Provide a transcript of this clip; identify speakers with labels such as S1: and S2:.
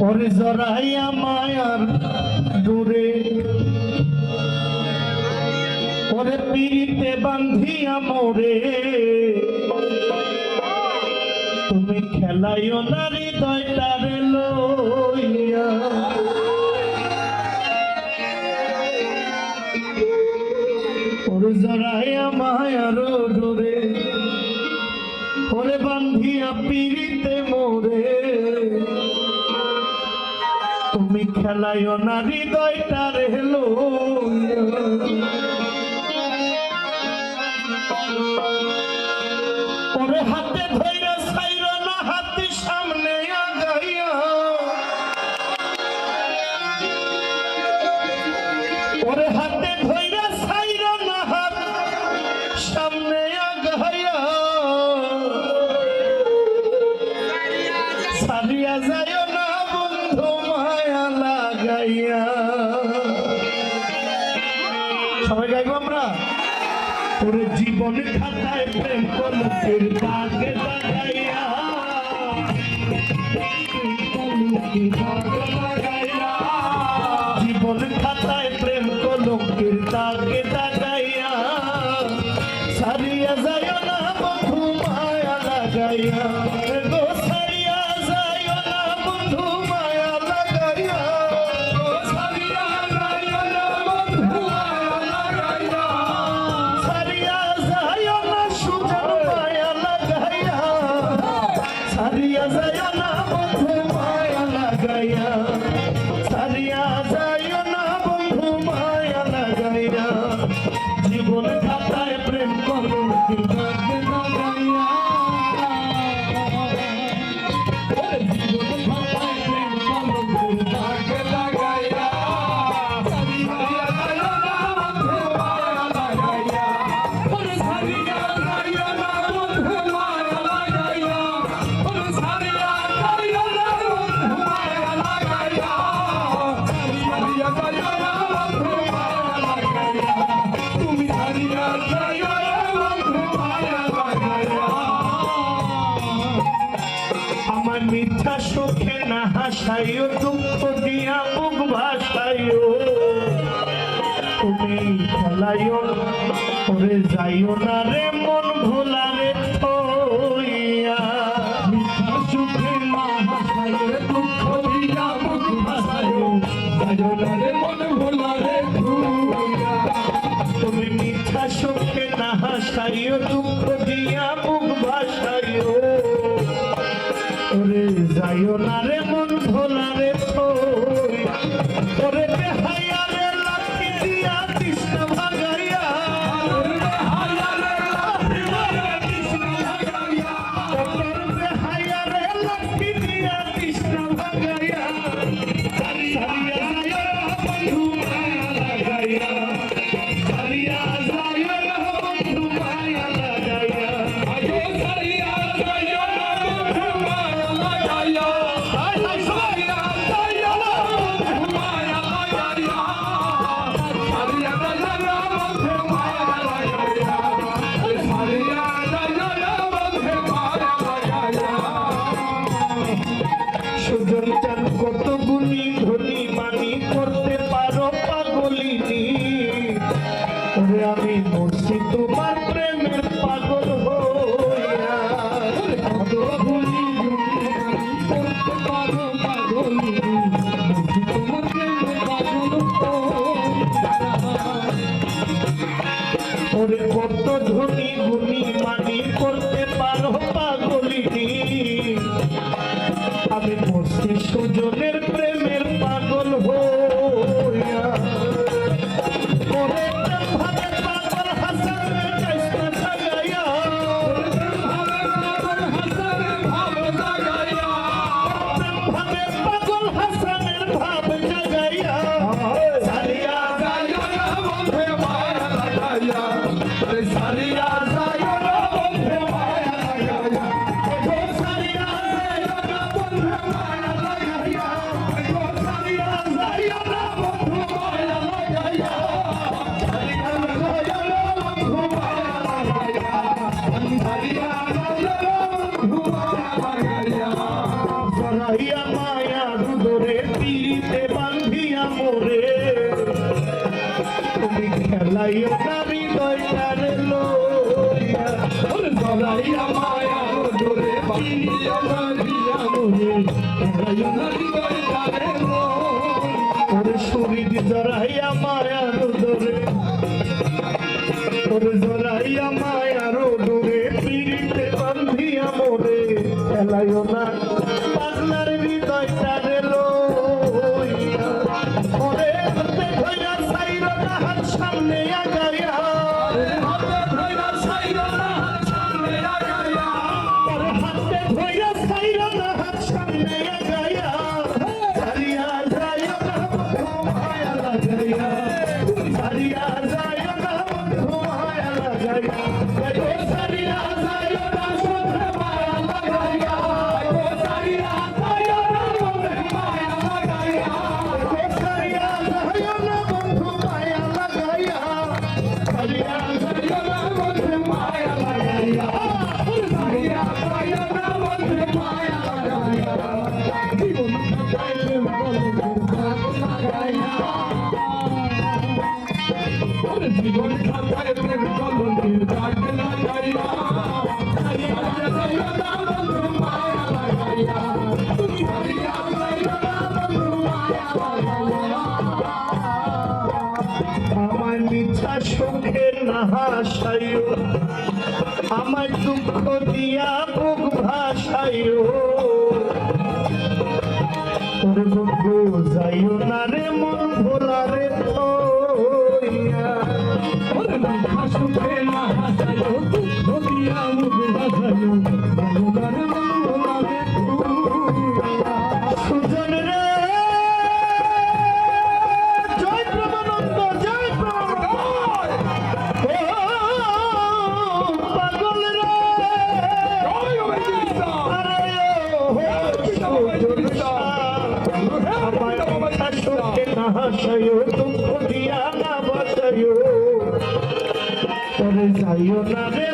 S1: ওরে জড়াইয়া মায়ার দূরে ওরে পিড়িতে বান্ধিয়া মোরে তুমি খেলাইও না হৃদয়টারে লইয়া ওরে জড়াইয়া মায়ার দূরে ওরে বান্ধিয়া পিড়িতে মোরে তুমি খেলাইও না হৃদয়টারে লইয়া ওরে হাতে ধইরা ছাইরো না হাতে সামনে আগাইয়া ওরে হাতে ধইরা ছাইরো না হাত সামনে আগাইয়া সারিয়া যাইও না বন্ধু মায়া লাগাইয়া। সবাই গাইবো আমরা। ওরে জীবন খাতায় প্রেম কলকের দাগে লাগাইয়া জীবন খাতায় প্রেম কলকের দাগে লাগাইয়া সারিয়া যায় না বন্ধু মায়া লাগাইয়া সারিয়া যায় না বন্ধু মায়া লাগাইয়া সারিয়া যায় না বন্ধু মায়া লাগাইয়া সারিয়া যায় না সুজন মায়া লাগাইয়া সারিয়া যায় না বন্ধু মায়া লাগাইয়া সারিয়া যায় না বন্ধু মায়া লাগাইয়া জীবন খাতায় প্রেম করো দাগে লাগাইয়া জীবন খাতায় প্রেম করো দাগে লাগাইয়া সারিয়া যায় না বন্ধু মায়া লাগাইয়া ওরে সারিয়া যায় না বন্ধু মায়া লাগাইয়া ওরে সারিয়া যায় না বন্ধু মায়া লাগাইয়া সারিয়া যায় না বন্ধু মায়া লাগাইয়া তুমি সারিয়া যায় না বন্ধু মায়া লাগাইয়া। আমার মিথ্যা সুখে না হাসাইও দুঃখ দিয়া বুক ভাসাইও তুমি খেলাইও ওরে যাইও না রে মন ভোলা রে থইয়া মিথ্যা সুখে না হাসাইও দুঃখ দিয়া বুক ভাসাইও যাইও না রে মন ভোলা রে থইয়া তুমি মিথ্যা সুখে না হাসাইও দুঃখ দিয়া বুক ভাসাইও ওরে যাইও না রে মন ভোলা রে থইয়া ওরে বেহায়া রে লাঠি দিয়া কৃষ্ণ ভাগাইয়া ওরে বেহায়া রে লাঠি দিয়া কৃষ্ণ ভাগাইয়া ওরে বেহায়া রে লাঠি দিয়া কৃষ্ণ ভাগাইয়া সারিয়া যাইও না বন্ধু মায়া লাগাইয়া সারিয়া যাইও না বন্ধু মায়া লাগাইয়া আগো সারিয়া যাইও না বন্ধু মায়া লাগাইয়া সারিয়া যাইও না বন্ধু মায়া লাগাইয়া সারিয়া যাইও না বন্ধু মায়া লাগাইয়া সারিয়া যাইও না বন্ধু মায়া লাগাইয়া। সুজন চান কত গুণী ধনী মানি করতে পারো পাগলিনী ওরে আমি মরছি তোমার প্রেমের পাগল হইয়া কত গুণী করতে পারো পাগলিনী মরছি তোমার প্রেমের পাগল ওরে কত ধনী গুণী মানি করতে পারো পাগলিনী আমি মরছি সুজনের প্রেমের পাগল হইয়া ওরে প্রেম ভাবে পাগল হাসানের কাইসা জাগাইয়া প্রেম ভাবে পাগল হাসানের ভাব জাগাইয়া সারিয়া যাইও না বন্ধু মায়া লাগাইয়া সারিয়া যাইও না বন্ধু মায়া লাগাইয়া সারিয়া যাইও না বন্ধু মায়া লাগাইয়া আমার উদরে পিড়িতে বান্ধিয়া মোরে তুমি খেলাইও না হৃদয়টারে লইয়া
S2: ওরে জড়াইয়া মায়ার উদরে পিড়িতে বান্ধিয়া মোরে খেলাইও না হৃদয়টারে
S1: ওরে শরীর জড়াইয়া মায়ার উদরে ওরে জড়াইয়া মায়ার উদরে পিড়িতে বান্ধিয়া মোরে খেলাইও না পাগলার হৃদয়টারে লইয়া ওরে হাতে ধইরা সাইরো না হাত সামনে আগাইয়া
S2: হাতে ধইরা সাইরো না সামনে আগাইয়া
S1: ওরে হাতে ধইরা সাইরো না হাত সামনে আগাইয়া সারিয়া যায় না বন্ধু মায়া লাগাইয়া সারিয়া যায় না বন্ধু মায়া লাগাইয়া গো সারিয়া যায় না বন্ধু মায়া লাগাইয়া
S2: ও সারিয়া সাইরো না বন্ধু মায়া লাগাইয়া
S1: গো সারিয়া যায় না বন্ধু মায়া লাগাইয়া সারিয়া
S2: সাইরো না বন্ধু মায়া লাগাইয়া সারিয়া সাইরো না বন্ধু মায়া লাগাইয়া জীবন কাটাইলে বন্ধুর ভাগ লাগাইয়া ওরে জীবন কাটাইলে বন্ধুর ভাগ লাগাইয়া সারিয়া সাইরো না বন্ধু মায়া লাগাইয়া তুমি সারিয়া সাইরো না বন্ধু মায়া লাগাইয়া
S1: আমার মিথ্যা সুখে না হাসাইও আমার দুঃখ দিয়া বুক ভাসাইও ওরে বন্ধু যাইও না রে মন ভোলা রে থইয়া
S2: ওরে মিঠা সুখে না হাসাইও দুঃখ দিয়া মুখ বাঁধাইও বাংলার মঙ্গলারে তুইয়া
S1: সুজন রে জয় প্রমানন্দ জয় প্রমানন্দ ও পাগল রে
S2: জয় হবে কৃষ্ণ
S1: আরে ও সুজন আমায় মিথ্যা সুখে না হাসাইও দুঃখ দিয়া না বাসাইও ওরে যাইও না রে